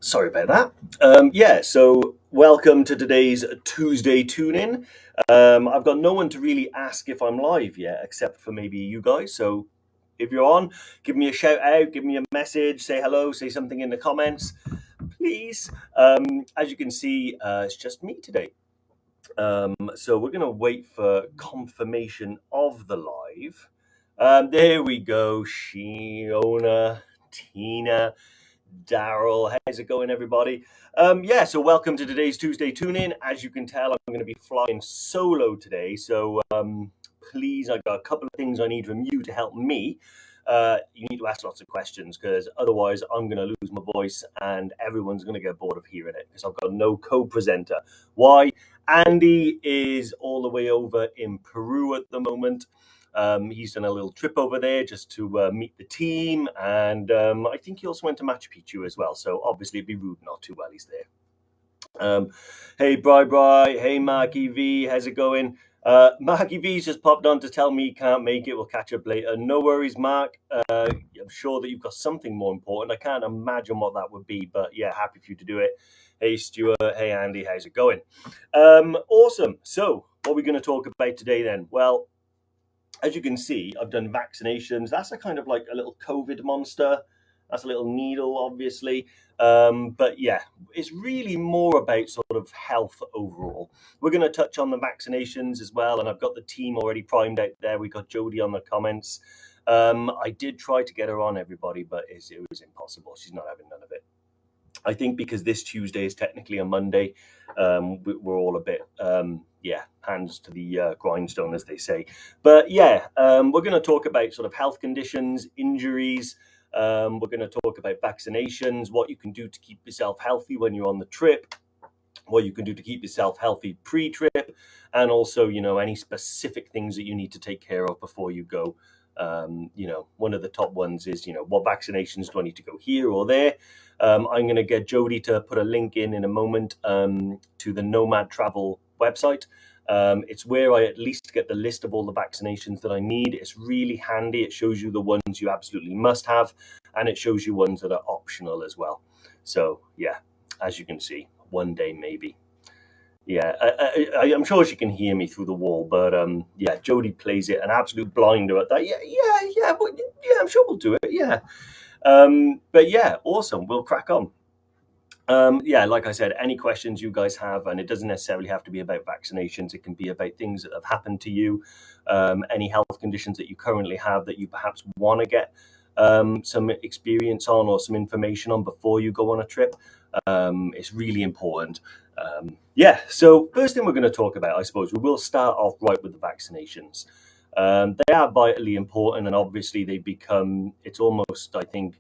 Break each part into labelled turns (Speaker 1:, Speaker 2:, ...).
Speaker 1: Sorry about that. So welcome to today's Tuesday tune-in. I've got no one to really ask if I'm live yet, except for maybe you guys. So if you're on, give me a shout out, give me a message, say hello, say something in the comments, please. As you can see, it's just me today. So we're going to wait for confirmation of the live. There we go, Shiona, Tina, Daryl. How's it going, everybody? So welcome to today's Tuesday tune-in. As you can tell, I'm going to be flying solo today. So please, I've got a couple of things I need from you to help me. You need to ask lots of questions because otherwise I'm going to lose my voice and everyone's going to get bored of hearing it because I've got no co-presenter. Why? Andy is all the way over in Peru at the moment. He's done a little trip over there just to meet the team, and I think he also went to Machu Picchu as well. So obviously it'd be rude not to while he's there. Hey, Bri. Hey, Marky V. How's it going? Marky V's just popped on to tell me he can't make it. We'll catch up later. No worries, Mark. I'm sure that you've got something more important. I can't imagine what that would be, but yeah, happy for you to do it. Hey, Stuart. Hey, Andy. How's it going? Awesome. So what are we going to talk about today then? Well, as you can see, I've done vaccinations. That's a kind of like a little COVID monster. That's a little needle, obviously. But yeah, it's really more about sort of health overall. We're going to touch on the vaccinations as well. And I've got the team already primed out there. We got Jodie on the comments. I did try to get her on, everybody, but it was impossible. She's not having none of it. I think because this Tuesday is technically a Monday, we're all a bit, hands to the grindstone, as they say. But yeah, we're going to talk about sort of health conditions, injuries. We're going to talk about vaccinations, what you can do to keep yourself healthy when you're on the trip, what you can do to keep yourself healthy pre-trip, and also, any specific things that you need to take care of before you go. One of the top ones is, what vaccinations do I need to go here or there? I'm going to get Jodie to put a link in a moment to the Nomad Travel website. It's where I at least get the list of all the vaccinations that I need. It's really handy. It shows you the ones you absolutely must have, and it shows you ones that are optional as well. So yeah, as you can see, one day maybe. Yeah, I'm sure she can hear me through the wall, but Jodie plays it an absolute blinder at that. Yeah, I'm sure we'll do it. Yeah, but yeah, awesome. We'll crack on. Like I said, any questions you guys have, and it doesn't necessarily have to be about vaccinations. It can be about things that have happened to you, any health conditions that you currently have that you perhaps want to get some experience on or some information on before you go on a trip. It's really important. So first thing we're going to talk about, I suppose, we will start off right with the vaccinations. They are vitally important, and obviously they become, it's almost, I think,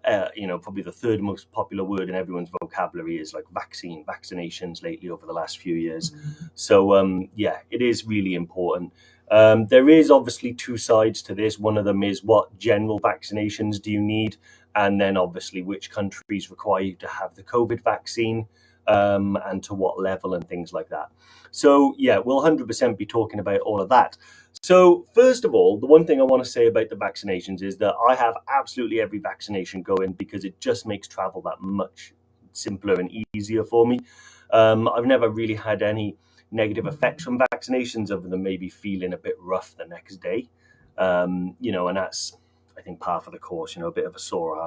Speaker 1: probably the third most popular word in everyone's vocabulary is like vaccinations lately over the last few years. So it is really important. There is obviously two sides to this. One of them is what general vaccinations do you need? And then obviously which countries require you to have the COVID vaccine and to what level and things like that. So yeah, we'll 100% be talking about all of that. So first of all, the one thing I want to say about the vaccinations is that I have absolutely every vaccination going because it just makes travel that much simpler and easier for me. I've never really had any negative effects from vaccinations other than maybe feeling a bit rough the next day. And that's, I think, par for the course, a bit of a sore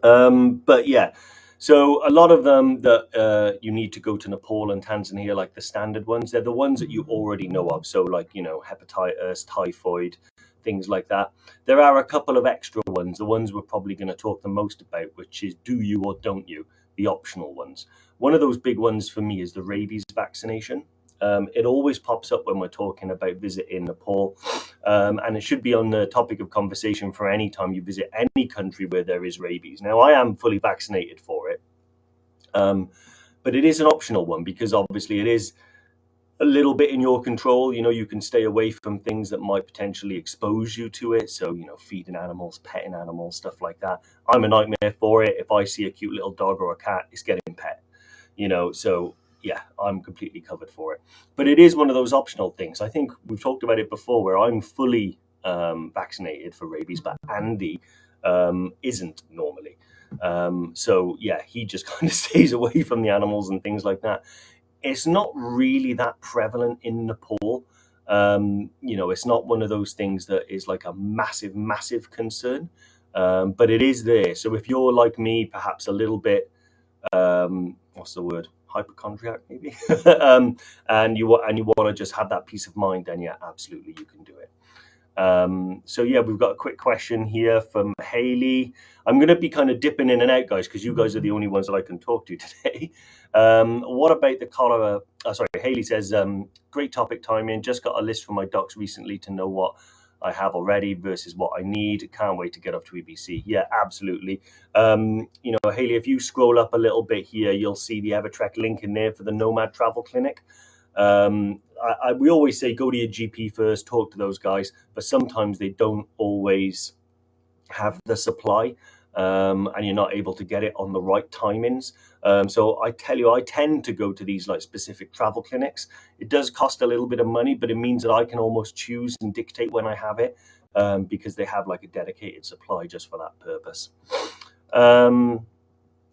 Speaker 1: arm. But yeah, so a lot of them that you need to go to Nepal and Tanzania, like the standard ones, they're the ones that you already know of. So like, hepatitis, typhoid, things like that. There are a couple of extra ones, the ones we're probably going to talk the most about, which is do you or don't you, the optional ones. One of those big ones for me is the rabies vaccination. It always pops up when we're talking about visiting Nepal, and it should be on the topic of conversation for any time you visit any country where there is rabies. Now, I am fully vaccinated for it, but it is an optional one because obviously it is a little bit in your control. You can stay away from things that might potentially expose you to it. So, feeding animals, petting animals, stuff like that. I'm a nightmare for it. If I see a cute little dog or a cat, it's getting pet, so yeah, I'm completely covered for it. But it is one of those optional things. I think we've talked about it before where I'm fully vaccinated for rabies, but Andy isn't normally. So yeah, he just kind of stays away from the animals and things like that. It's not really that prevalent in Nepal. It's not one of those things that is like a massive concern, but it is there. So if you're like me, perhaps a little bit, what's the word, hypochondriac maybe, and you want to just have that peace of mind, then yeah, absolutely you can do it. So yeah, we've got a quick question here from Haley. I'm going to be kind of dipping in and out, guys, because you guys are the only ones that I can talk to today. What about the cholera? Sorry, Haley says, great topic timing. Just got a list from my docs recently to know what I have already versus what I need. Can't wait to get up to EBC. Yeah, absolutely. Haley, if you scroll up a little bit here, you'll see the Evertrek link in there for the Nomad Travel Clinic. We always say go to your GP first, talk to those guys, but sometimes they don't always have the supply, and you're not able to get it on the right timings. So I tell you, I tend to go to these like specific travel clinics. It does cost a little bit of money, but it means that I can almost choose and dictate when I have it, because they have like a dedicated supply just for that purpose.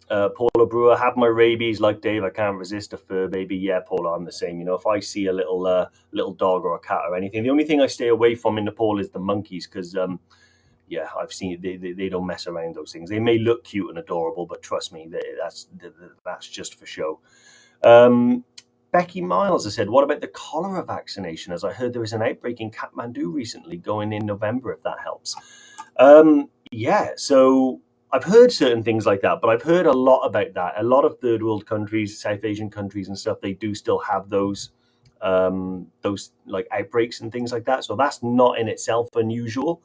Speaker 1: Paula Brewer, have my rabies like Dave. I can't resist a fur baby. Yeah, Paula, I'm the same. If I see a little dog or a cat or anything, the only thing I stay away from in Nepal is the monkeys, because I've seen they don't mess around those things. They may look cute and adorable, but trust me, that's just for show. Becky Miles has said, what about the cholera vaccination? As I heard there was an outbreak in Kathmandu recently, going in November, if that helps. So I've heard certain things like that, but I've heard a lot about that. A lot of third world countries, South Asian countries and stuff, they do still have those like outbreaks and things like that. So that's not in itself unusual.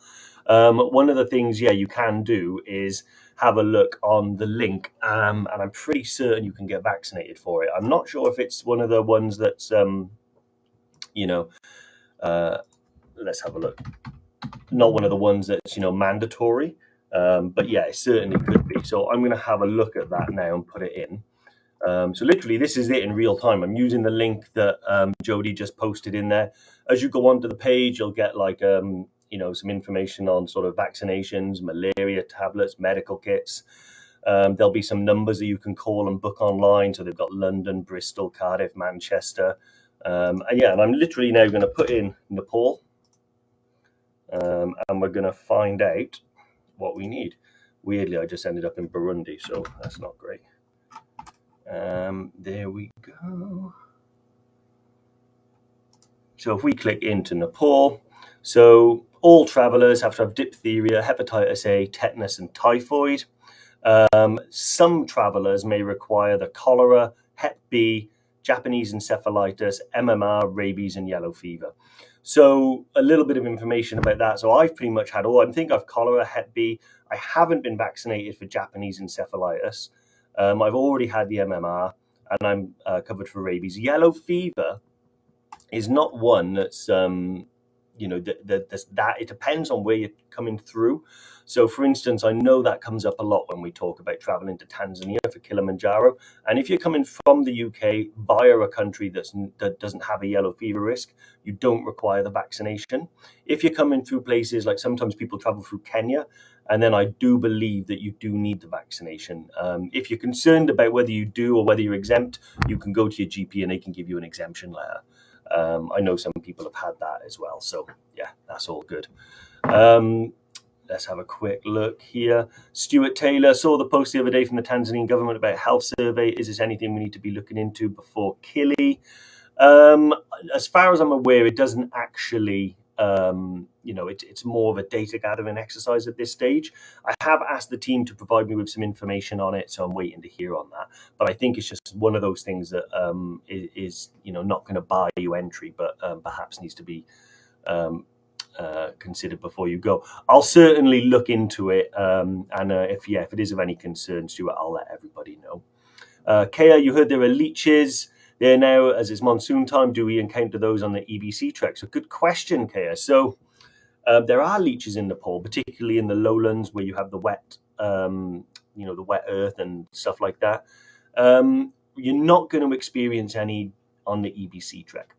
Speaker 1: One of the things, you can do is have a look on the link, and I'm pretty certain you can get vaccinated for it. I'm not sure if it's one of the ones that's, let's have a look. Not one of the ones that's, mandatory. But yeah, it certainly could be. So I'm going to have a look at that now and put it in. So literally, this is it in real time. I'm using the link that Jody just posted in there. As you go onto the page, you'll get like some information on sort of vaccinations, malaria tablets, medical kits. There'll be some numbers that you can call and book online. So they've got London, Bristol, Cardiff, Manchester. And I'm literally now going to put in Nepal. And we're going to find out what we need. Weirdly, I just ended up in Burundi, so that's not great. There we go. So if we click into Nepal, so all travelers have to have diphtheria, hepatitis A, tetanus, and typhoid. Some travelers may require the cholera, Hep B, Japanese encephalitis, MMR, rabies, and yellow fever. So a little bit of information about that. So I've pretty much had all. I think I've cholera, Hep B. I haven't been vaccinated for Japanese encephalitis. I've already had the MMR, and I'm covered for rabies. Yellow fever is not one that's that it depends on where you're coming through. So for instance, I know that comes up a lot when we talk about traveling to Tanzania for Kilimanjaro, and if you're coming from the UK via a country that doesn't have a yellow fever risk, you don't require the vaccination. If you're coming through places like, sometimes people travel through Kenya, and then I do believe that you do need the vaccination. If you're concerned about whether you do or whether you're exempt, you can go to your GP and they can give you an exemption letter. I know some people have had that as well. So yeah, that's all good. Let's have a quick look here. Stuart Taylor, saw the post the other day from the Tanzanian government about health survey. Is this anything we need to be looking into before Kili? As far as I'm aware, it doesn't actually, it's more of a data gathering exercise at this stage. I have asked the team to provide me with some information on it, so I'm waiting to hear on that. But I think it's just one of those things that is not going to buy you entry, but perhaps needs to be considered before you go. I'll certainly look into it, and if it is of any concern, Stuart, I'll let everybody know. Kea, you heard there are leeches there now as it's monsoon time. Do we encounter those on the EBC trek? So good question, Kea. So there are leeches in Nepal, particularly in the lowlands where you have the wet, the wet earth and stuff like that. You're not going to experience any on the EBC trek.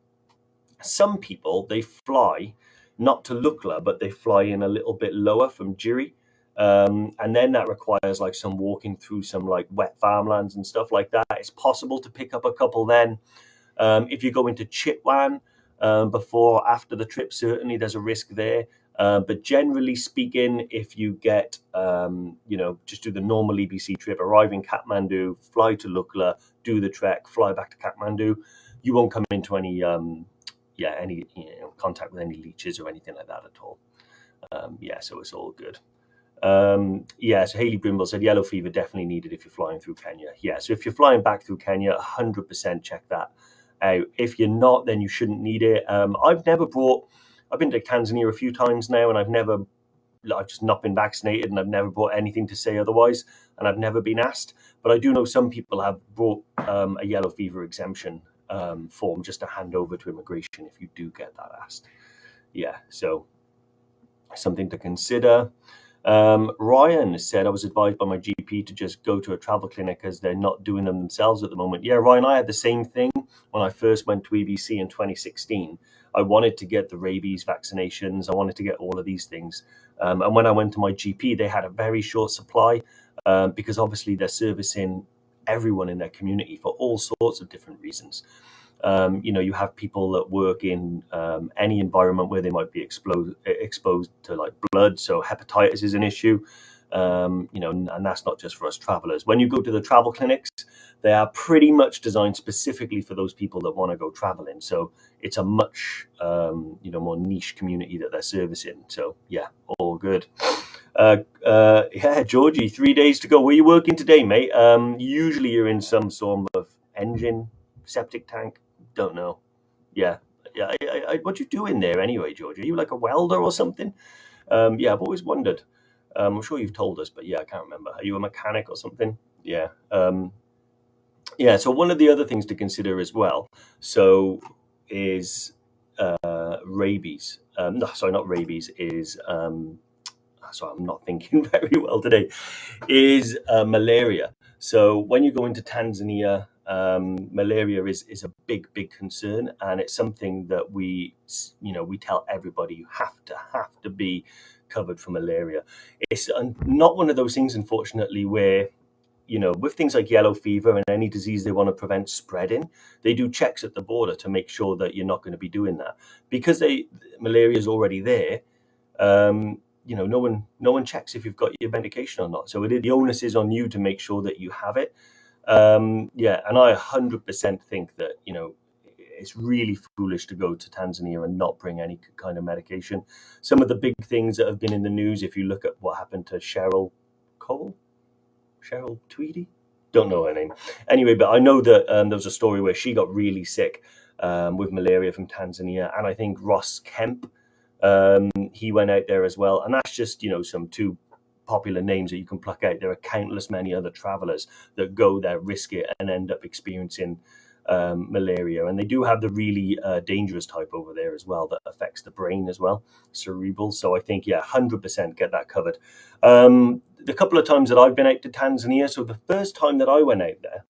Speaker 1: Some people, they fly not to Lukla, but they fly in a little bit lower from Jiri. And then that requires like some walking through some like wet farmlands and stuff like that. It's possible to pick up a couple then. If you go into Chitwan before or after the trip, certainly there's a risk there. But generally speaking, if you get, just do the normal EBC trip, arrive in Kathmandu, fly to Lukla, do the trek, fly back to Kathmandu, you won't come into any contact with any leeches or anything like that at all. So it's all good. So Haley Brimble said yellow fever definitely needed if you're flying through Kenya. So if you're flying back through Kenya, 100% check that out. If you're not, then you shouldn't need it. I've been to Tanzania a few times now, and I've just not been vaccinated, and I've never brought anything to say otherwise, and I've never been asked. But I do know some people have brought a yellow fever exemption form just to hand over to immigration if you do get that asked. So something to consider. Ryan said, I was advised by my GP to just go to a travel clinic as they're not doing them themselves at the moment. Ryan, I had the same thing when I first went to EBC in 2016. I wanted to get the rabies vaccinations. I wanted to get all of these things. And when I went to my GP, they had a very short supply because obviously they're servicing everyone in their community for all sorts of different reasons. You have people that work in any environment where they might be exposed to like blood. So hepatitis is an issue, and that's not just for us travelers. When you go to the travel clinics, they are pretty much designed specifically for those people that want to go traveling. So it's a much, more niche community that they're servicing. So all good. Georgie, 3 days to go. Were you working today, mate? Usually you're in some sort of engine, septic tank. Don't know. What you doing there anyway, George? Are you like a welder or something? I've always wondered. I'm sure you've told us, but I can't remember. Are you a mechanic or something? So one of the other things to consider as well, is rabies. Not rabies, I'm not thinking very well today, is malaria. So when you go into Tanzania, malaria is a big concern, and it's something that we tell everybody you have to be covered for malaria. It's not one of those things, unfortunately, where with things like yellow fever and any disease they want to prevent spreading, they do checks at the border to make sure that you're not going to be doing that, because malaria is already there. No one checks if you've got your medication or not. So the onus is on you to make sure that you have it. And I 100% think that, it's really foolish to go to Tanzania and not bring any kind of medication. Some of the big things that have been in the news, if you look at what happened to Cheryl Tweedy? Don't know her name. Anyway, but I know that there was a story where she got really sick with malaria from Tanzania. And I think Ross Kemp, he went out there as well. And that's just, some two popular names that you can pluck out. There are countless many other travelers that go there, risk it, and end up experiencing malaria. And they do have the really dangerous type over there as well that affects the brain as well, cerebral. So I think 100% get that covered. The couple of times that I've been out to Tanzania, so the first time that I went out there,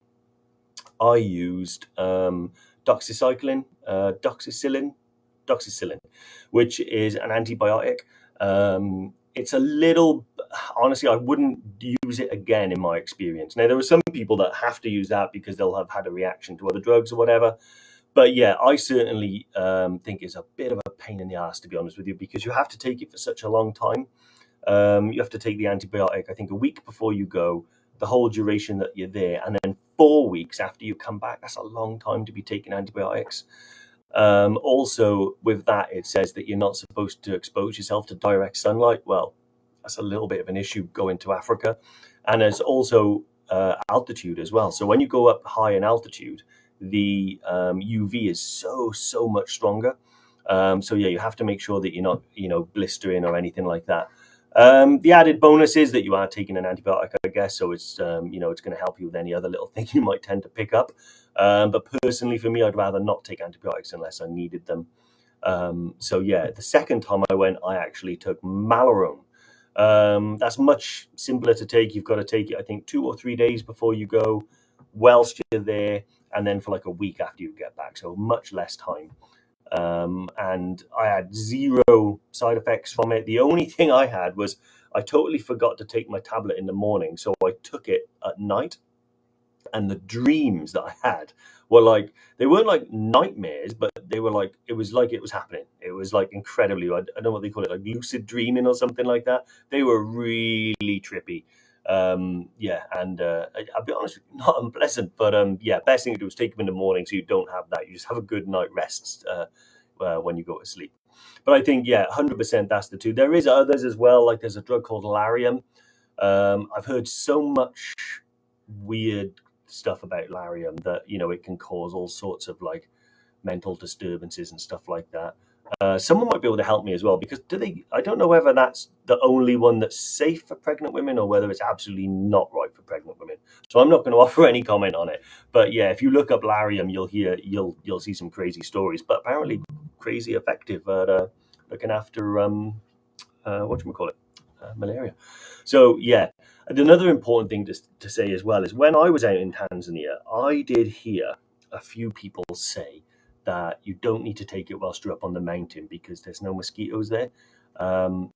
Speaker 1: I used doxycycline, which is an antibiotic. It's a little, honestly, I wouldn't use it again in my experience. Now, there are some people that have to use that because they'll have had a reaction to other drugs or whatever. But I certainly think it's a bit of a pain in the ass, to be honest with you, because you have to take it for such a long time. You have to take the antibiotic, I think, a week before you go, the whole duration that you're there, and then 4 weeks after you come back. That's a long time to be taking antibiotics. Also, with that, it says that you're not supposed to expose yourself to direct sunlight. Well, that's a little bit of an issue going to Africa. And there's also altitude as well. So when you go up high in altitude, the UV is so much stronger. You have to make sure that you're not, blistering or anything like that. The added bonus is that you are taking an antibiotic, I guess, so it's it's going to help you with any other little thing you might tend to pick up. But personally, for me, I'd rather not take antibiotics unless I needed them. The second time I went, I actually took Malarone. That's much simpler to take. You've got to take it, I think, 2 or 3 days before you go, whilst you're there, and then for like a week after you get back. So much less time. And I had zero side effects from it. The only thing I had was I totally forgot to take my tablet in the morning, so I took it at night. And the dreams that I had were like, they weren't like nightmares, but they were like, it was like it was happening. It was like incredibly, I don't know what they call it, like lucid dreaming or something like that. They were really trippy. Yeah, and I'll be honest, not unpleasant, but yeah, best thing to do is take them in the morning so you don't have that. You just have a good night rest when you go to sleep. But I think, yeah, 100% that's the two. There is others as well, like there's a drug called Lariam. I've heard so much weird stuff about Lariam that it can cause all sorts of like mental disturbances and stuff like that. Someone might be able to help me as well, because I don't know whether that's the only one that's safe for pregnant women or whether it's absolutely not right for pregnant women. So I'm not going to offer any comment on it. But yeah, if you look up Lariam, you'll see some crazy stories, but apparently crazy effective at looking after whatchamacallit, malaria. So yeah, another important thing to say as well is when I was out in Tanzania, I did hear a few people say that you don't need to take it whilst you're up on the mountain because there's no mosquitoes there.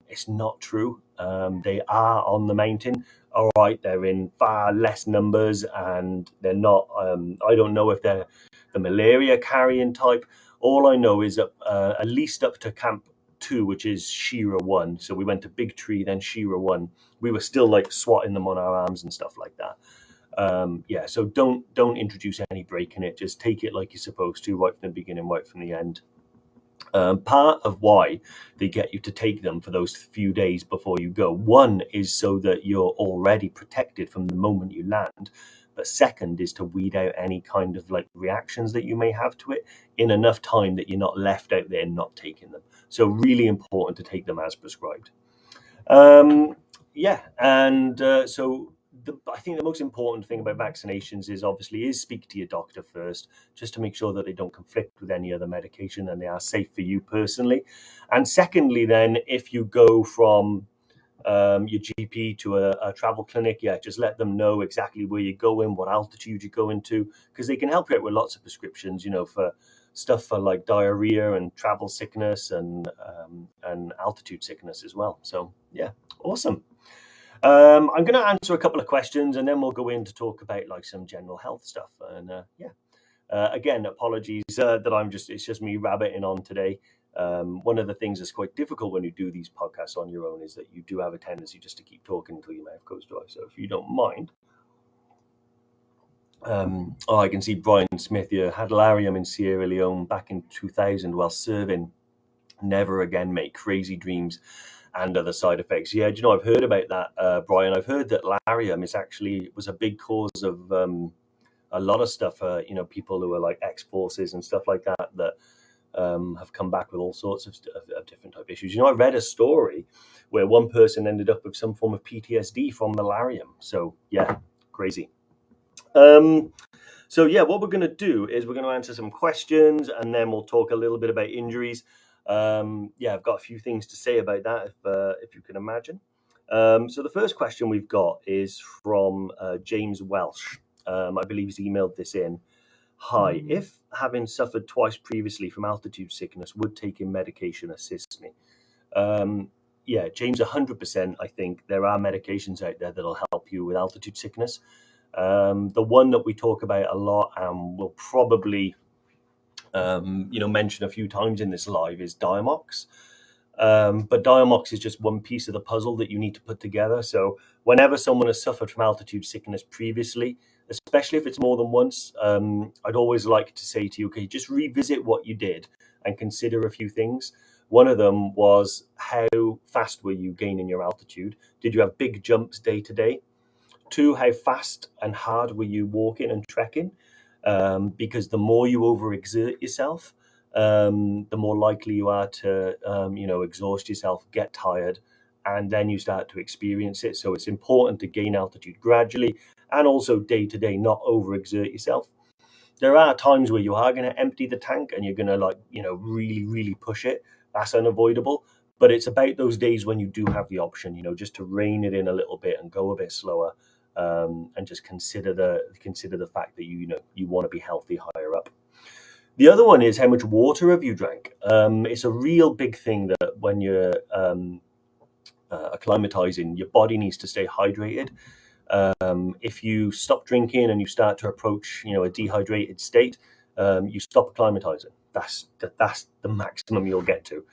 Speaker 1: It's not true. They are on the mountain. All right, they're in far less numbers, and they're not. I don't know if they're the malaria carrying type. All I know is at least up to Camp 2, which is Shira 1. So we went to Big Tree, then Shira 1. We were still like swatting them on our arms and stuff like that. Yeah, so don't introduce any break in it. Just take it like you're supposed to, right from the beginning, right from the end. Part of why they get you to take them for those few days before you go, one is so that you're already protected from the moment you land, but second is to weed out any kind of like reactions that you may have to it in enough time that you're not left out there not taking them. So really important to take them as prescribed. Yeah, and so I think the most important thing about vaccinations is obviously speak to your doctor first, just to make sure that they don't conflict with any other medication and they are safe for you personally. And secondly, then if you go from your GP to a travel clinic, yeah, just let them know exactly where you're going, what altitude you're going to, because they can help you out with lots of prescriptions, for stuff for like diarrhea and travel sickness and altitude sickness as well. So yeah, awesome. I'm going to answer a couple of questions and then we'll go in to talk about like some general health stuff. And yeah, again, apologies that it's just me rabbiting on today. One of the things that's quite difficult when you do these podcasts on your own is that you do have a tendency just to keep talking until your mouth goes dry. So if you don't mind. I can see Brian Smith here. Had Lariam in Sierra Leone back in 2000 while serving. Never again, mate. Crazy dreams and other side effects. Yeah, do you know, I've heard about that, Brian. I've heard that Lariam was a big cause of a lot of stuff. People who are like ex-forces and stuff like that have come back with all sorts of different type issues. I read a story where one person ended up with some form of PTSD from the Lariam. So yeah, crazy. So yeah, what we're going to do is we're going to answer some questions and then we'll talk a little bit about injuries. Yeah, I've got a few things to say about that if you can imagine. So the first question we've got is from James Welsh. I believe he's emailed this in. Hi, if having suffered twice previously from altitude sickness, would taking medication assist me? Yeah, James, 100%. I think there are medications out there that'll help you with altitude sickness. The one that we talk about a lot and will probably mention a few times in this live is Diamox. But Diamox is just one piece of the puzzle that you need to put together. So whenever someone has suffered from altitude sickness previously, especially if it's more than once, I'd always like to say to you, okay, just revisit what you did and consider a few things. One of them was, how fast were you gaining your altitude? Did you have big jumps day to day? 2, how fast and hard were you walking and trekking? Because the more you overexert yourself, the more likely you are to, exhaust yourself, get tired, and then you start to experience it. So it's important to gain altitude gradually and also day to day, not overexert yourself. There are times where you are going to empty the tank and you're going to really, really push it. That's unavoidable. But it's about those days when you do have the option, just to rein it in a little bit and go a bit slower. And just consider the fact that you want to be healthy higher up. The other one is, how much water have you drank? It's a real big thing that when you're acclimatizing. Your body needs to stay hydrated. If you stop drinking and you start to approach, a dehydrated state, you stop acclimatizing. That's the maximum you'll get to.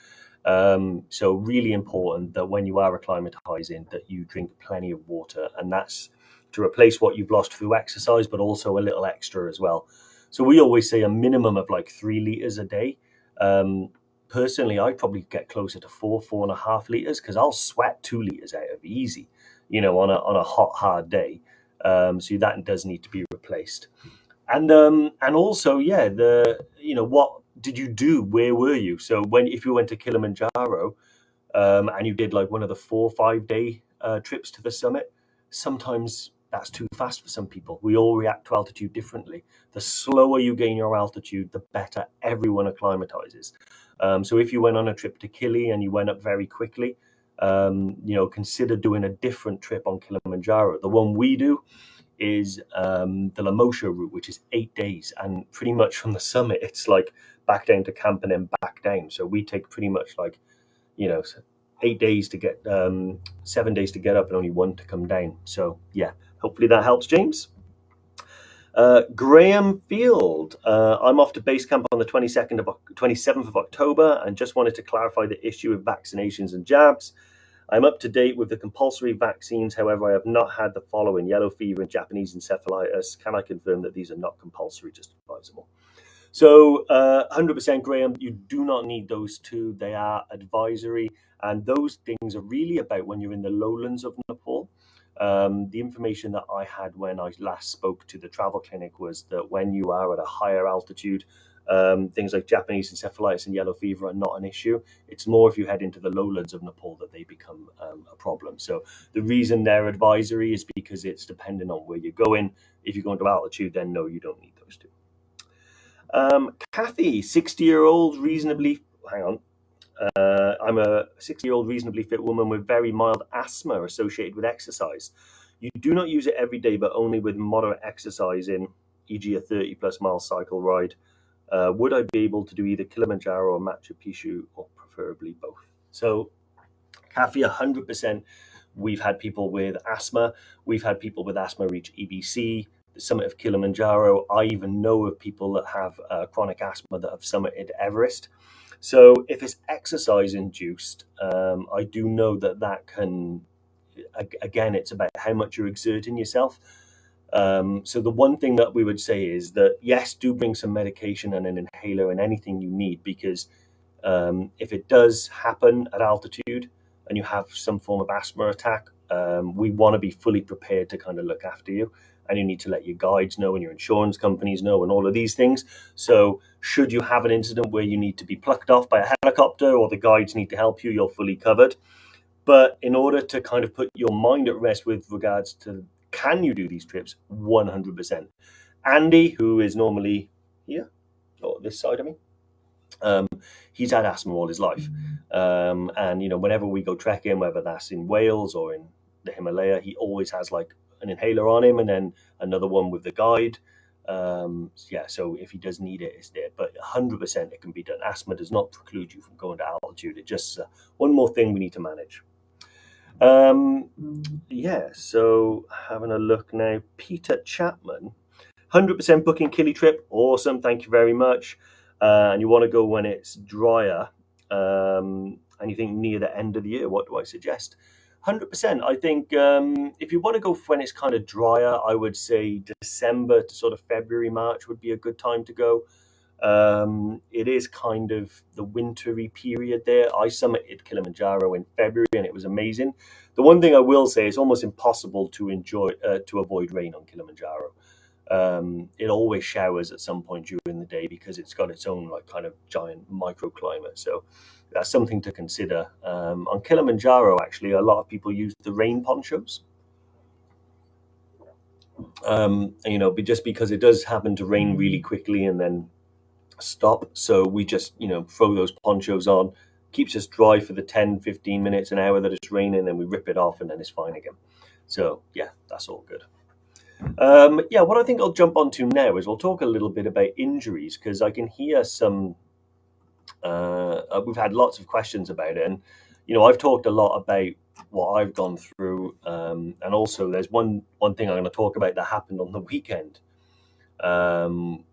Speaker 1: So really important that when you are acclimatizing, that you drink plenty of water, and that's to replace what you've lost through exercise, but also a little extra as well. So we always say a minimum of like 3 liters a day. Personally, I probably get closer to 4.5 liters, because I'll sweat 2 liters out of easy, on a hot, hard day. So that does need to be replaced. And also, what did you do? Where were you? So if you went to Kilimanjaro, and you did like one of the 4 or 5 day trips to the summit, sometimes that's too fast for some people. We all react to altitude differently. The slower you gain your altitude, the better everyone acclimatizes. So if you went on a trip to Kili and you went up very quickly, consider doing a different trip on Kilimanjaro. The one we do is the Lamosha route, which is 8 days, and pretty much from the summit it's like back down to camp and then back down. So we take pretty much like 8 days to get 7 days to get up and only 1 to come down. So yeah, hopefully that helps, James. Graham Field, I'm off to base camp on the 27th of October and just wanted to clarify the issue of vaccinations and jabs. I'm up to date with the compulsory vaccines. However, I have not had the following: yellow fever and Japanese encephalitis. Can I confirm that these are not compulsory, just advisable? So 100%, Graham, you do not need those two. They are advisory. And those things are really about when you're in the lowlands of Nepal. The information that I had when I last spoke to the travel clinic was that when you are at a higher altitude, things like Japanese encephalitis and yellow fever are not an issue. It's more if you head into the lowlands of Nepal that they become a problem. So the reason they're advisory is because it's dependent on where you're going. If you're going to altitude, then no, you don't need those two. Kathy, 60-year-old, reasonably, hang on. I'm a 60-year-old reasonably fit woman with very mild asthma associated with exercise. You do not use it every day, but only with moderate exercising, e.g. a 30+ mile cycle ride. Would I be able to do either Kilimanjaro or Machu Picchu, or preferably both? So, Kathy, 100%. We've had people with asthma. We've had people with asthma reach EBC, the summit of Kilimanjaro. I even know of people that have chronic asthma that have summited Everest. So if it's exercise induced, I do know that can, again, it's about how much you're exerting yourself. So the one thing that we would say is that, yes, do bring some medication and an inhaler and anything you need, because if it does happen at altitude and you have some form of asthma attack, we want to be fully prepared to kind of look after you. And you need to let your guides know and your insurance companies know and all of these things. So should you have an incident where you need to be plucked off by a helicopter or the guides need to help you, you're fully covered. But in order to kind of put your mind at rest with regards to can you do these trips, 100%. Andy, who is normally here, or this side of me, he's had asthma all his life. And, whenever we go trekking, whether that's in Wales or in the Himalaya, he always has like an inhaler on him and then another one with the guide. So if he does need it, it's there. But 100% it can be done. Asthma does not preclude you from going to altitude. It just one more thing we need to manage. So having a look now. Peter Chapman, 100% booking Kili trip. Awesome, thank you very much. And you want to go when it's drier, and you think near the end of the year. What do I suggest? 100%. I think if you want to go when it's kind of drier, I would say December to sort of February, March would be a good time to go. It is kind of the wintry period there. I summited Kilimanjaro in February and it was amazing. The one thing I will say, it's almost impossible to avoid rain on Kilimanjaro. It always showers at some point during the day because it's got its own like kind of giant microclimate. So that's something to consider. On Kilimanjaro, actually, a lot of people use the rain ponchos. Just because it does happen to rain really quickly and then stop. So we just, throw those ponchos on, keeps us dry for the 10, 15 minutes, an hour that it's raining, and we rip it off and then it's fine again. So yeah, that's all good. What I think I'll jump onto now is we'll talk a little bit about injuries, because I can hear some, we've had lots of questions about it. And, I've talked a lot about what I've gone through, and also there's one thing I'm going to talk about that happened on the weekend, um,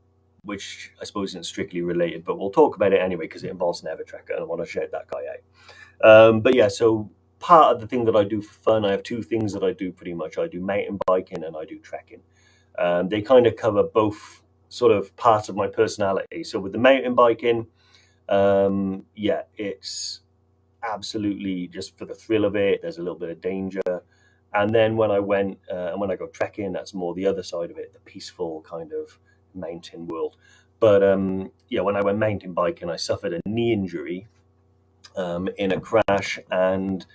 Speaker 1: which I suppose isn't strictly related, but we'll talk about it anyway because it involves an Evertrekker and I want to shout that guy out. But yeah, so part of the thing that I do for fun, I have two things that I do pretty much. I do mountain biking and I do trekking. They kind of cover both sort of parts of my personality. So with the mountain biking, yeah, it's absolutely just for the thrill of it. There's a little bit of danger. And then when I went and when I go trekking, that's more the other side of it, the peaceful kind of mountain world. But yeah, when I went mountain biking, I suffered a knee injury in a crash, and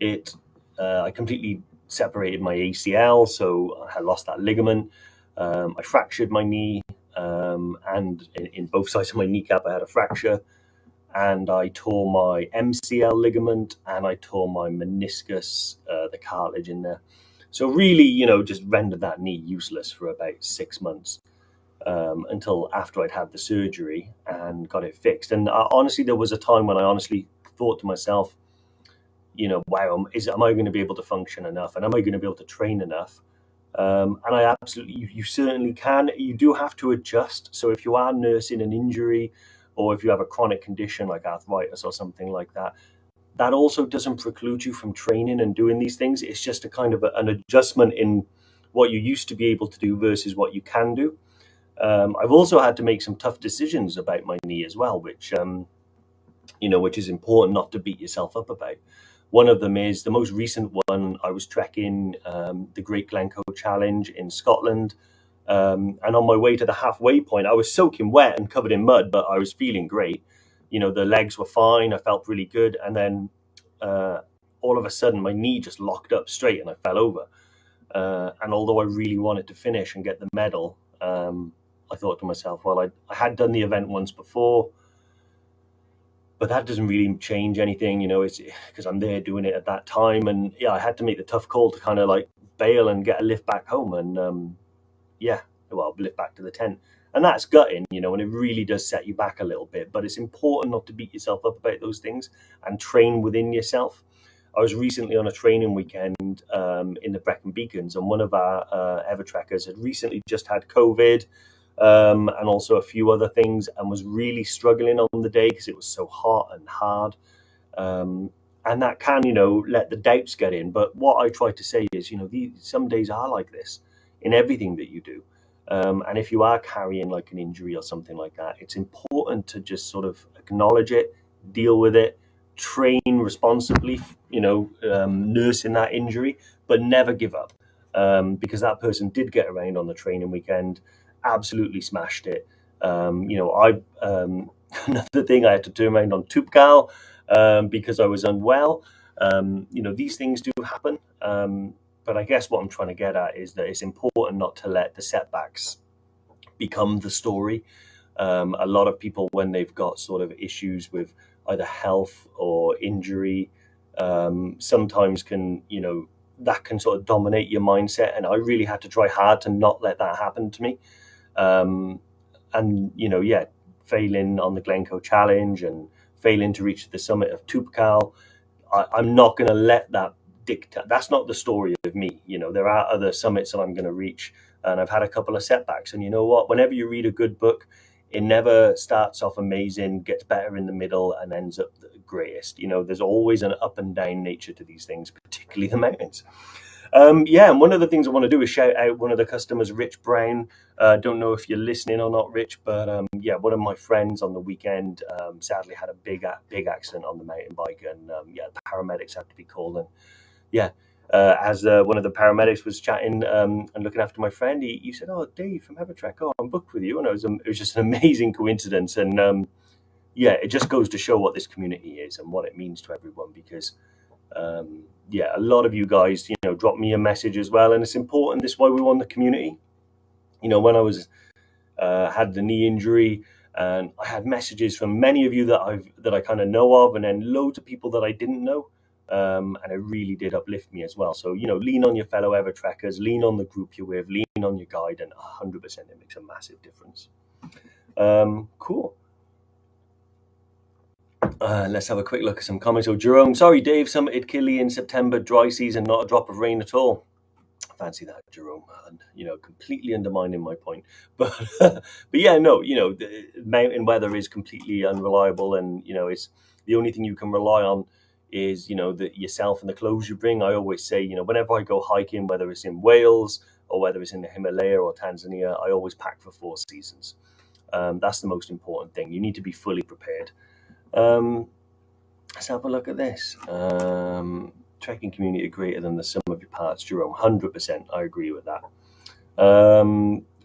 Speaker 1: it I completely separated my ACL, so I had lost that ligament. I fractured my knee, and in both sides of my kneecap, I had a fracture, and I tore my MCL ligament, and I tore my meniscus, the cartilage in there. So really, just rendered that knee useless for about 6 months, until after I'd had the surgery and got it fixed. And honestly, there was a time when I honestly thought to myself, wow, am I going to be able to function enough, and am I going to be able to train enough? And I absolutely, you certainly can. You do have to adjust. So if you are nursing an injury, or if you have a chronic condition like arthritis or something like that, that also doesn't preclude you from training and doing these things. It's just a kind of an adjustment in what you used to be able to do versus what you can do. I've also had to make some tough decisions about my knee as well, which is important not to beat yourself up about. One of them is the most recent one. I was trekking the Great Glencoe Challenge in Scotland. And on my way to the halfway point, I was soaking wet and covered in mud, but I was feeling great. The legs were fine. I felt really good. And then all of a sudden, my knee just locked up straight and I fell over. And although I really wanted to finish and get the medal, I thought to myself, well, I had done the event once before, but that doesn't really change anything. It's because I'm there doing it at that time. And yeah, I had to make the tough call to kind of like bail and get a lift back home. And lift back to the tent. And that's gutting, and it really does set you back a little bit. But it's important not to beat yourself up about those things and train within yourself. I was recently on a training weekend in the Brecon Beacons, and one of our Evertrekkers had recently just had COVID, and also a few other things, and was really struggling on the day because it was so hot and hard. And that can, let the doubts get in. But what I try to say is, some days are like this in everything that you do. And if you are carrying like an injury or something like that, it's important to just sort of acknowledge it, deal with it, train responsibly, nursing that injury, but never give up. Because that person did get around on the training weekend, absolutely smashed it. Another thing, I had to turn around on Tupcal because I was unwell. These things do happen. But I guess what I'm trying to get at is that it's important not to let the setbacks become the story. A lot of people, when they've got sort of issues with either health or injury, sometimes that can sort of dominate your mindset. And I really had to try hard to not let that happen to me. Failing on the Glencoe Challenge and failing to reach the summit of Tupcal, I'm not going to let that dictate. That's not the story of me. There are other summits that I'm going to reach, and I've had a couple of setbacks. And you know what? Whenever you read a good book, it never starts off amazing, gets better in the middle, and ends up the greatest. There's always an up and down nature to these things, particularly the mountains. And one of the things I want to do is shout out one of the customers, Rich Brown. Don't know if you're listening or not, Rich, but one of my friends on the weekend sadly had a big accident on the mountain bike, and the paramedics had to be called. And as one of the paramedics was chatting and looking after my friend, he said, "Oh, Dave from Evertrek, I'm booked with you," and it was just an amazing coincidence. And it just goes to show what this community is and what it means to everyone, because a lot of you guys, drop me a message as well, and it's important. This is why we want the community. When I was had the knee injury, and I had messages from many of you that I kind of know of, and then loads of people that I didn't know, and it really did uplift me as well. So lean on your fellow Evertrekkers, lean on the group you're with, lean on your guide, and 100% it makes a massive difference. Cool. Let's have a quick look at some comments. So Jerome, sorry Dave, summited Kili in September, dry season, not a drop of rain at all. Fancy that, Jerome, and completely undermining my point. But but yeah, no, the mountain weather is completely unreliable, and it's the only thing you can rely on is yourself and the clothes you bring. I always say, whenever I go hiking, whether it's in Wales or whether it's in the Himalaya or Tanzania, I always pack for 4 seasons. That's the most important thing. You need to be fully prepared. Let's have a look at this. Trekking community greater than the sum of your parts, Jerome. 100%, I agree with that.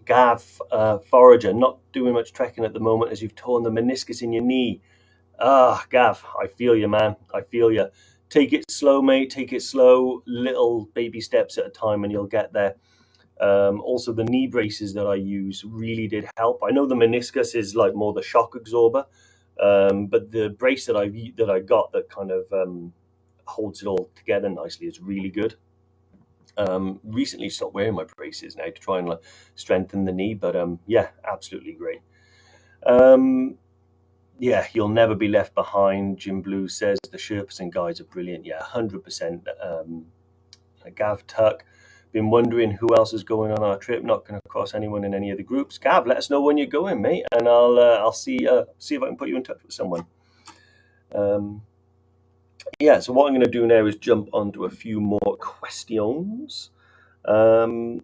Speaker 1: Gav, forager, not doing much trekking at the moment as you've torn the meniscus in your knee. Gav, I feel you, man. I feel you. Take it slow, mate. Take it slow. Little baby steps at a time, and you'll get there. Also, the knee braces that I use really did help. I know the meniscus is like more the shock absorber, but the brace that I got that kind of holds it all together nicely is really good. Recently stopped wearing my braces now to try and strengthen the knee, but yeah, absolutely great. Yeah, you'll never be left behind. Jim Blue says the Sherpas and guides are brilliant. Yeah, 100%. Gav Tuck, been wondering who else is going on our trip. Not going to cross anyone in any of the groups. Gav, let us know when you're going, mate, and I'll see if I can put you in touch with someone. Yeah, so what I'm going to do now is jump onto a few more questions. Let's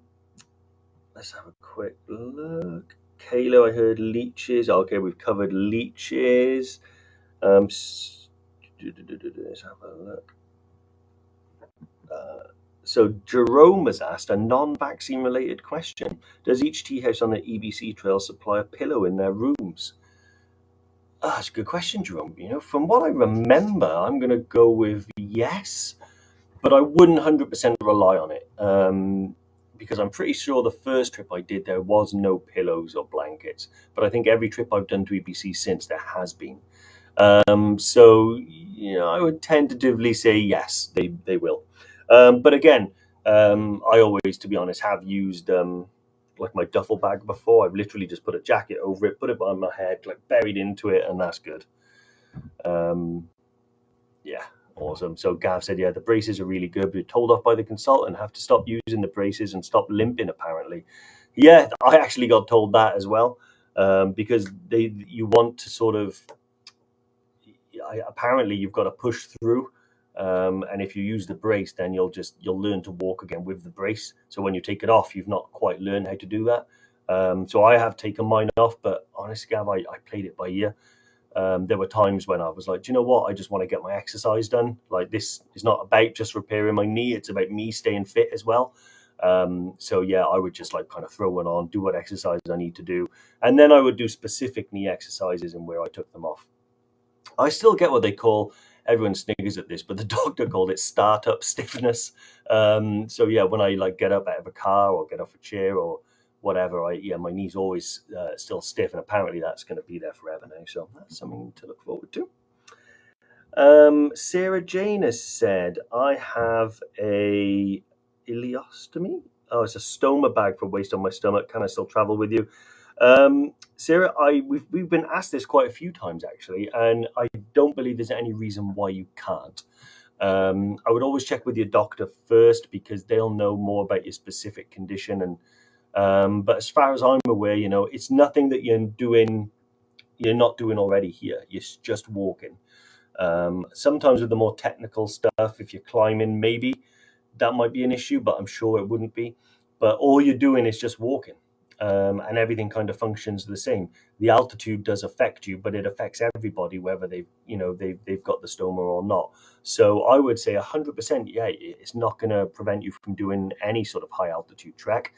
Speaker 1: have a quick look. Kayla, I heard leeches. Okay, we've covered leeches. Let's have a look. So Jerome has asked a non-vaccine related question. Does each tea house on the EBC trail supply a pillow in their rooms? That's a good question, Jerome. From what I remember, I'm going to go with yes, but I wouldn't 100% rely on it. Because I'm pretty sure the first trip I did, there was no pillows or blankets. But I think every trip I've done to EBC since, there has been. So, I would tentatively say yes, they will. But again, I always, to be honest, have used like my duffel bag before. I've literally just put a jacket over it, put it on my head, like buried into it, and that's good. Yeah, awesome. So Gav said, yeah, the braces are really good. We're told off by the consultant, have to stop using the braces and stop limping, apparently. Yeah, I actually got told that as well, because you want to sort of, apparently you've got to push through, and if you use the brace, then you'll learn to walk again with the brace. So when you take it off, you've not quite learned how to do that. So I have taken mine off, but honestly, Gav, I played it by ear. There were times when I was like, do you know what? I just want to get my exercise done. Like, this is not about just repairing my knee. It's about me staying fit as well. So yeah, I would just like kind of throw one on, do what exercises I need to do. And then I would do specific knee exercises and where I took them off. I still get what they call, everyone sniggers at this, but the doctor called it startup stiffness. So yeah, when I like get up out of a car or get off a chair or whatever, my knee's always still stiff, and apparently that's going to be there forever now. So that's something to look forward to. Sarah Jane has said, I have a ileostomy. Oh, it's a stoma bag for waste on my stomach. Can I still travel with you? Sarah, we've been asked this quite a few times actually, and I don't believe there's any reason why you can't. I would always check with your doctor first because they'll know more about your specific condition. And but as far as I'm aware, it's nothing that you're not doing already here. You're just walking. Sometimes with the more technical stuff, if you're climbing, maybe that might be an issue, but I'm sure it wouldn't be. But all you're doing is just walking. And everything kind of functions the same. The altitude does affect you, but it affects everybody, whether they've got the stoma or not. So I would say 100%, yeah, it's not going to prevent you from doing any sort of high altitude trek.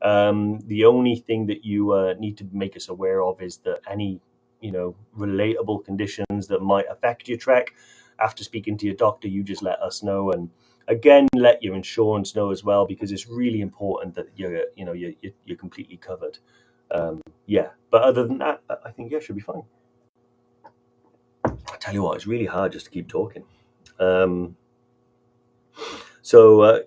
Speaker 1: The only thing that you need to make us aware of is that any relatable conditions that might affect your trek, after speaking to your doctor, you just let us know. And again, let your insurance know as well, because it's really important that you're completely covered. Yeah, but other than that, I think should be fine. I tell you what, it's really hard just to keep talking. So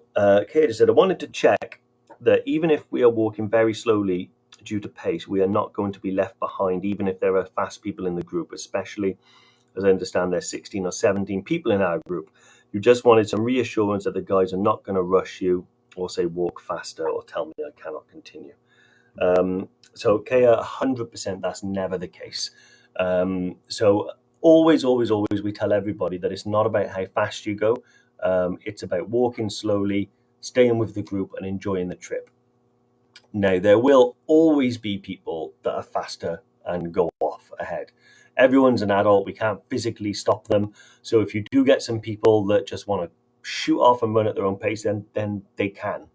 Speaker 1: Kate just said, I wanted to check that even if we are walking very slowly due to pace, we are not going to be left behind, even if there are fast people in the group, especially as I understand there's 16 or 17 people in our group. You just wanted some reassurance that the guys are not going to rush you or say walk faster or tell me I cannot continue. So Kea, 100% that's never the case. So always we tell everybody that it's not about how fast you go. It's about walking slowly, staying with the group and enjoying the trip. Now, there will always be people that are faster and go off ahead. Everyone's an adult. We can't physically stop them. So if you do get some people that just want to shoot off and run at their own pace, then they can.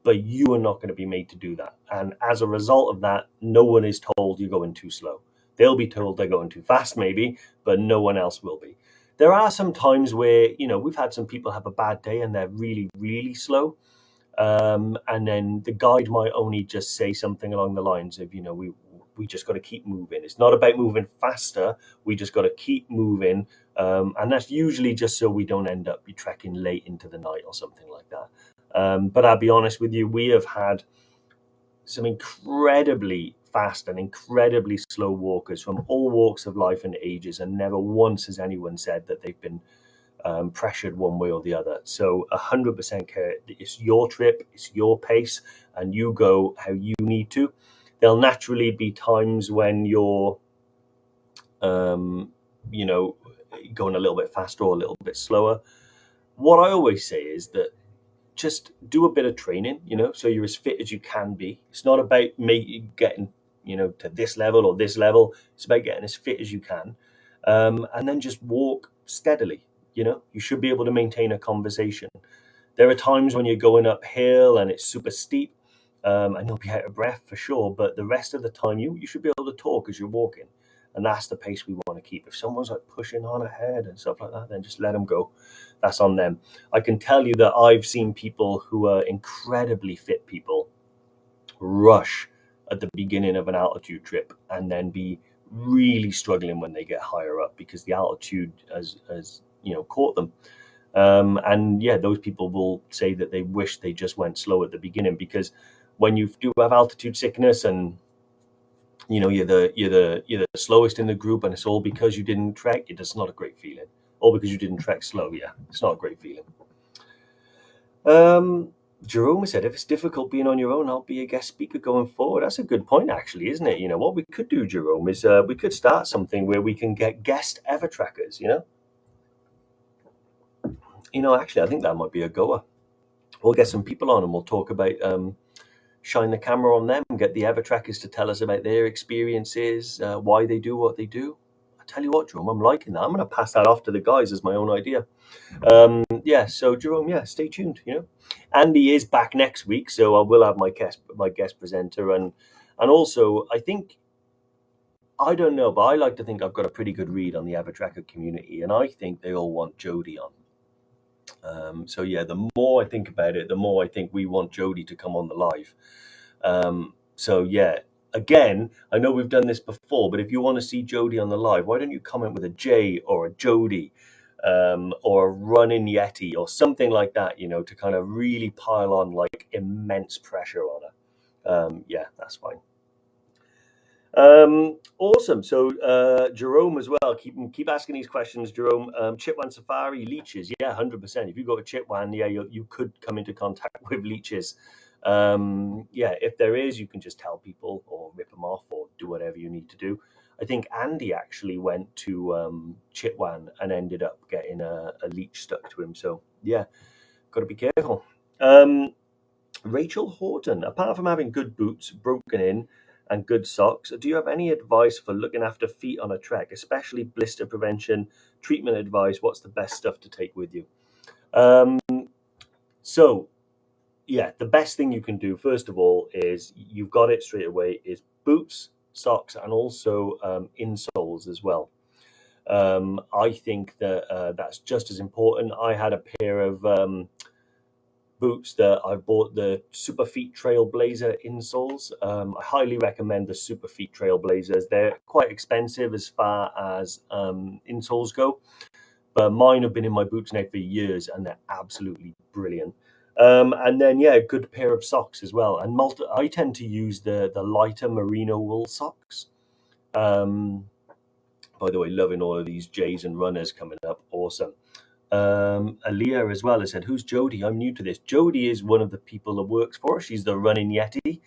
Speaker 1: But you are not going to be made to do that. And as a result of that, no one is told you're going too slow. They'll be told they're going too fast maybe, but no one else will be. There are some times where, we've had some people have a bad day and they're really, really slow. And then the guide might only just say something along the lines of, we just got to keep moving. It's not about moving faster. We just got to keep moving. And that's usually just so we don't end up be trekking late into the night or something like that. But I'll be honest with you, we have had some incredibly fast and incredibly slow walkers from all walks of life and ages, and never once has anyone said that they've been pressured one way or the other. So 100% care. It's your trip, it's your pace, and you go how you need to. There'll naturally be times when you're, going a little bit faster or a little bit slower. What I always say is that just do a bit of training, so you're as fit as you can be. It's not about getting, to this level or this level. It's about getting as fit as you can. And then just walk steadily. You should be able to maintain a conversation. There are times when you're going uphill and it's super steep, and you'll be out of breath for sure. But the rest of the time, you should be able to talk as you're walking. And that's the pace we want to keep. If someone's like pushing on ahead and stuff like that, then just let them go. That's on them. I can tell you that I've seen people who are incredibly fit people rush at the beginning of an altitude trip and then be really struggling when they get higher up because the altitude has caught them. And yeah, those people will say that they wish they just went slow at the beginning, because when you do have altitude sickness and you're the slowest in the group and it's all because you didn't trek, it's not a great feeling. Or because you didn't trek slow, it's not a great feeling. Jerome said, if it's difficult being on your own, I'll be a guest speaker going forward. That's a good point, actually, isn't it? What we could do, Jerome, is we could start something where we can get guest ever trackers, Actually, I think that might be a goer. We'll get some people on and we'll talk about shine the camera on them and get the ever trackers to tell us about their experiences, why they do what they do. I tell you what, Jerome, I'm liking that. I'm going to pass that off to the guys as my own idea. So Jerome, stay tuned. Andy is back next week, so I will have my guest presenter, and also I don't know, but I like to think I've got a pretty good read on the Evertracker community, and I think they all want Jody on. The more I think about it, the more I think we want Jody to come on the live. Again, I know we've done this before, but if you want to see Jody on the live, why don't you comment with a J or a Jody, or a running Yeti or something like that, to kind of really pile on like immense pressure on her. That's fine. Awesome. So Jerome as well, keep asking these questions, Jerome. Chitwan safari, leeches, 100%. If you go to Chitwan, you could come into contact with leeches. If there is, you can just tell people or rip them off or do whatever you need to do. I think Andy actually went to Chitwan and ended up getting a leech stuck to him. So got to be careful. Rachel Horton, apart from having good boots, broken in, and good socks, do you have any advice for looking after feet on a trek, especially blister prevention, treatment advice? What's the best stuff to take with you? The best thing you can do, first of all, is you've got it straight away, is boots, socks, and also insoles as well. I think that that's just as important. I had a pair of boots that I bought, the Superfeet Trailblazer insoles. I highly recommend the Superfeet Trailblazers. They're quite expensive as far as insoles go, but mine have been in my boots now for years and they're absolutely brilliant. And then a good pair of socks as well. And I tend to use the lighter merino wool socks. By the way, loving all of these J's and runners coming up. Awesome. Aaliyah as well has said, "Who's Jody? I'm new to this." Jody is one of the people that works for us. She's the running Yeti.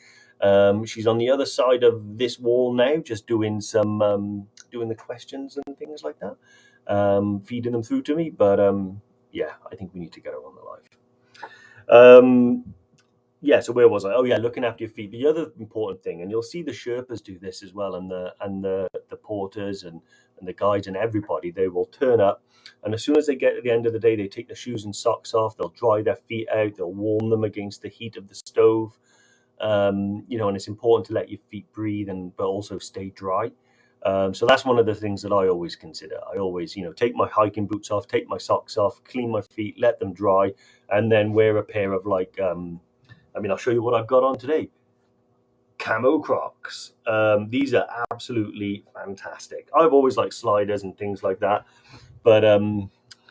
Speaker 1: She's on the other side of this wall now, just doing some doing the questions and things like that, feeding them through to me. But yeah, I think we need to get her on the live. Yeah, so where was I? Oh yeah, looking after your feet. The other important thing, and you'll see the Sherpas do this as well, and the porters and the guides and everybody, they will turn up, and as soon as they get to the end of the day, they take their shoes and socks off. They'll dry their feet out. They'll warm them against the heat of the stove. You know, and it's important to let your feet breathe and but also stay dry. So that's one of the things that I always consider. I always, you know, take my hiking boots off, take my socks off, clean my feet, let them dry, and then wear a pair of like. I mean, I'll show you what I've got on today. Camo Crocs. These are absolutely fantastic. I've always liked sliders and things like that. But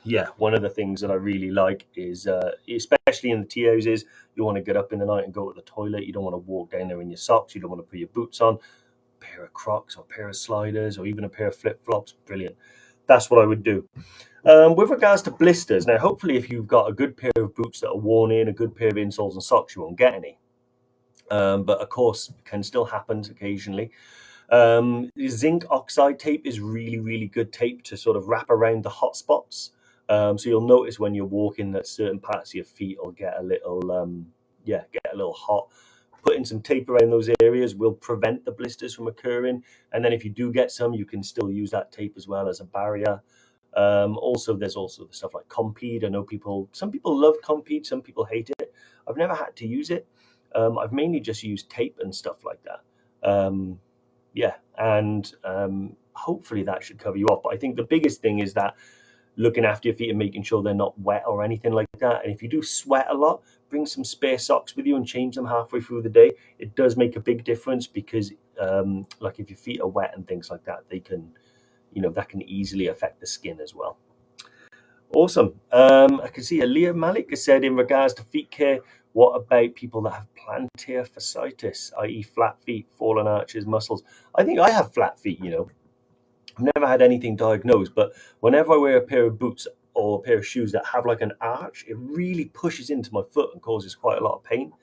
Speaker 1: yeah, one of the things that I really like is, especially in the tea houses, you want to get up in the night and go to the toilet. You don't want to walk down there in your socks. You don't want to put your boots on. A pair of Crocs or a pair of sliders or even a pair of flip-flops. Brilliant. That's what I would do. With regards to blisters, now hopefully if you've got a good pair of boots that are worn in, a good pair of insoles and socks, you won't get any. But of course, it can still happen occasionally. Zinc oxide tape is really, really good tape to sort of wrap around the hot spots. So you'll notice when you're walking that certain parts of your feet will get a little, get a little hot. Putting some tape around those areas will prevent the blisters from occurring. And then if you do get some, you can still use that tape as well as a barrier. Also, there's also the stuff like Compeed. I know some people love Compeed, some people hate it. I've never had to use it. I've mainly just used tape and stuff like that. Yeah, and hopefully that should cover you off. But I think the biggest thing is that looking after your feet and making sure they're not wet or anything like that. And if you do sweat a lot, bring some spare socks with you and change them halfway through the day. It does make a big difference because, like if your feet are wet and things like that, they can, you know, that can easily affect the skin as well. Awesome. I can see Aaliyah Malik has said in regards to feet care, what about people that have plantar fasciitis, i.e. flat feet, fallen arches, muscles? I think I have flat feet, you know. I've never had anything diagnosed, but whenever I wear a pair of boots or a pair of shoes that have like an arch, it really pushes into my foot and causes quite a lot of pain.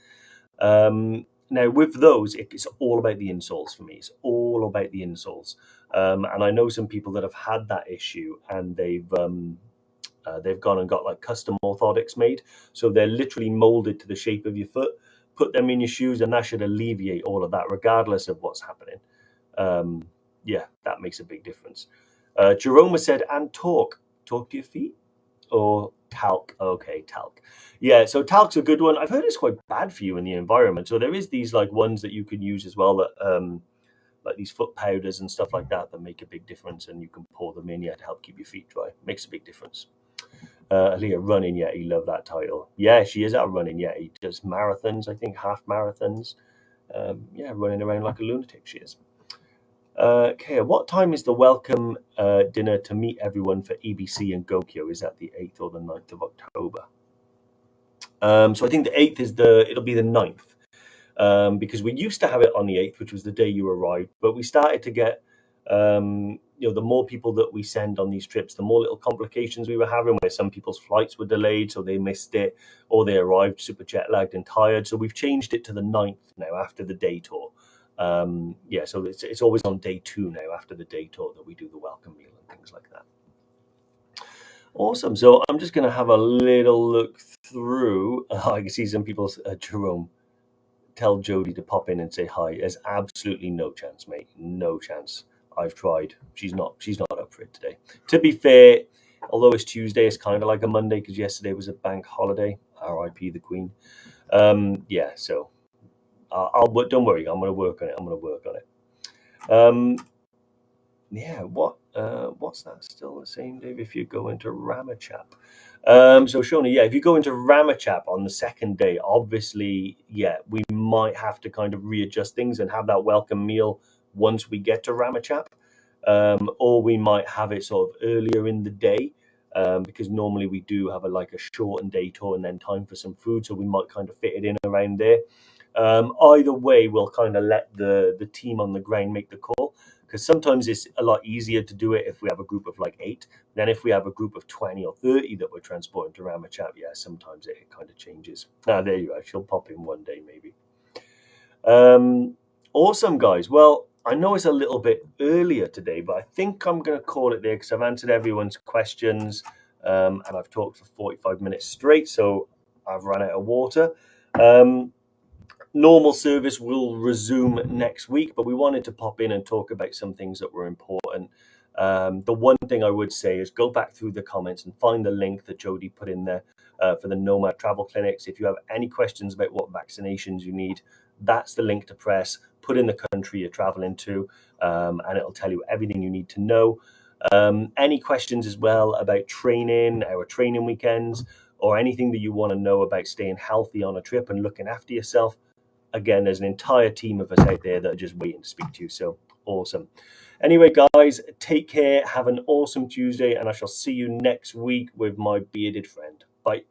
Speaker 1: Now with those, it's all about the insoles for me. It's all about the insoles. And I know some people that have had that issue and they've gone and got like custom orthotics made. So they're literally molded to the shape of your foot. Put them in your shoes and that should alleviate all of that regardless of what's happening. Yeah, that makes a big difference. Jerome has said, and talk to your feet or talc. Okay, talc. Yeah, so talc's a good one. I've heard it's quite bad for you in the environment. So there is these like ones that you can use as well that like these foot powders and stuff like that make a big difference, and you can pour them in to help keep your feet dry. Makes a big difference. Aaliyah, running Yeti, love that title. Yeah, she is out running Yeti. Does marathons, I think half marathons. Yeah, running around like a lunatic she is. Okay, what time is the welcome dinner to meet everyone for EBC and Gokyo? Is that the 8th or the 9th of October? So I think the 8th it'll be the 9th. Because we used to have it on the 8th, which was the day you arrived, but we started to get, you know, the more people that we send on these trips, the more little complications we were having, where some people's flights were delayed, so they missed it, or they arrived super jet lagged and tired. So we've changed it to the 9th now after the day tour. Yeah, so it's always on day 2 now after the day tour that we do the welcome meal and things like that. Awesome. So I'm just going to have a little look through. I can see some people, Jerome, tell Jody to pop in and say hi. There's absolutely no chance, mate. No chance. I've tried. She's not up for it today. To be fair, although it's Tuesday, it's kind of like a Monday because yesterday was a bank holiday. R.I.P. the Queen. Yeah, so don't worry. I'm going to work on it. Yeah, what's that? Still the same, Dave? If you go into Ramachap. So Shona, yeah, if you go into Ramachap on the second day, obviously, yeah, we might have to kind of readjust things and have that welcome meal once we get to Ramachap. Or we might have it sort of earlier in the day, because normally we do have a shortened day tour and then time for some food, so we might kind of fit it in around there. Either way, we'll kind of let the team on the ground make the call. because sometimes it's a lot easier to do it if we have a group of like 8 than if we have a group of 20 or 30 that we're transporting to Ramachap. Yeah, sometimes it kind of changes. There you are. She'll pop in one day maybe. Awesome, guys. Well, I know it's a little bit earlier today, but I think I'm going to call it there because I've answered everyone's questions, and I've talked for 45 minutes straight, so I've run out of water. Normal service will resume next week, but we wanted to pop in and talk about some things that were important. The one thing I would say is go back through the comments and find the link that Jody put in there for the Nomad Travel Clinics. If you have any questions about what vaccinations you need, that's the link to press. Put in the country you're traveling to, and it'll tell you everything you need to know. Any questions as well about training, our training weekends, or anything that you want to know about staying healthy on a trip and looking after yourself, again, there's an entire team of us out there that are just waiting to speak to you. So awesome. Anyway, guys, take care. Have an awesome Tuesday, and I shall see you next week with my bearded friend. Bye.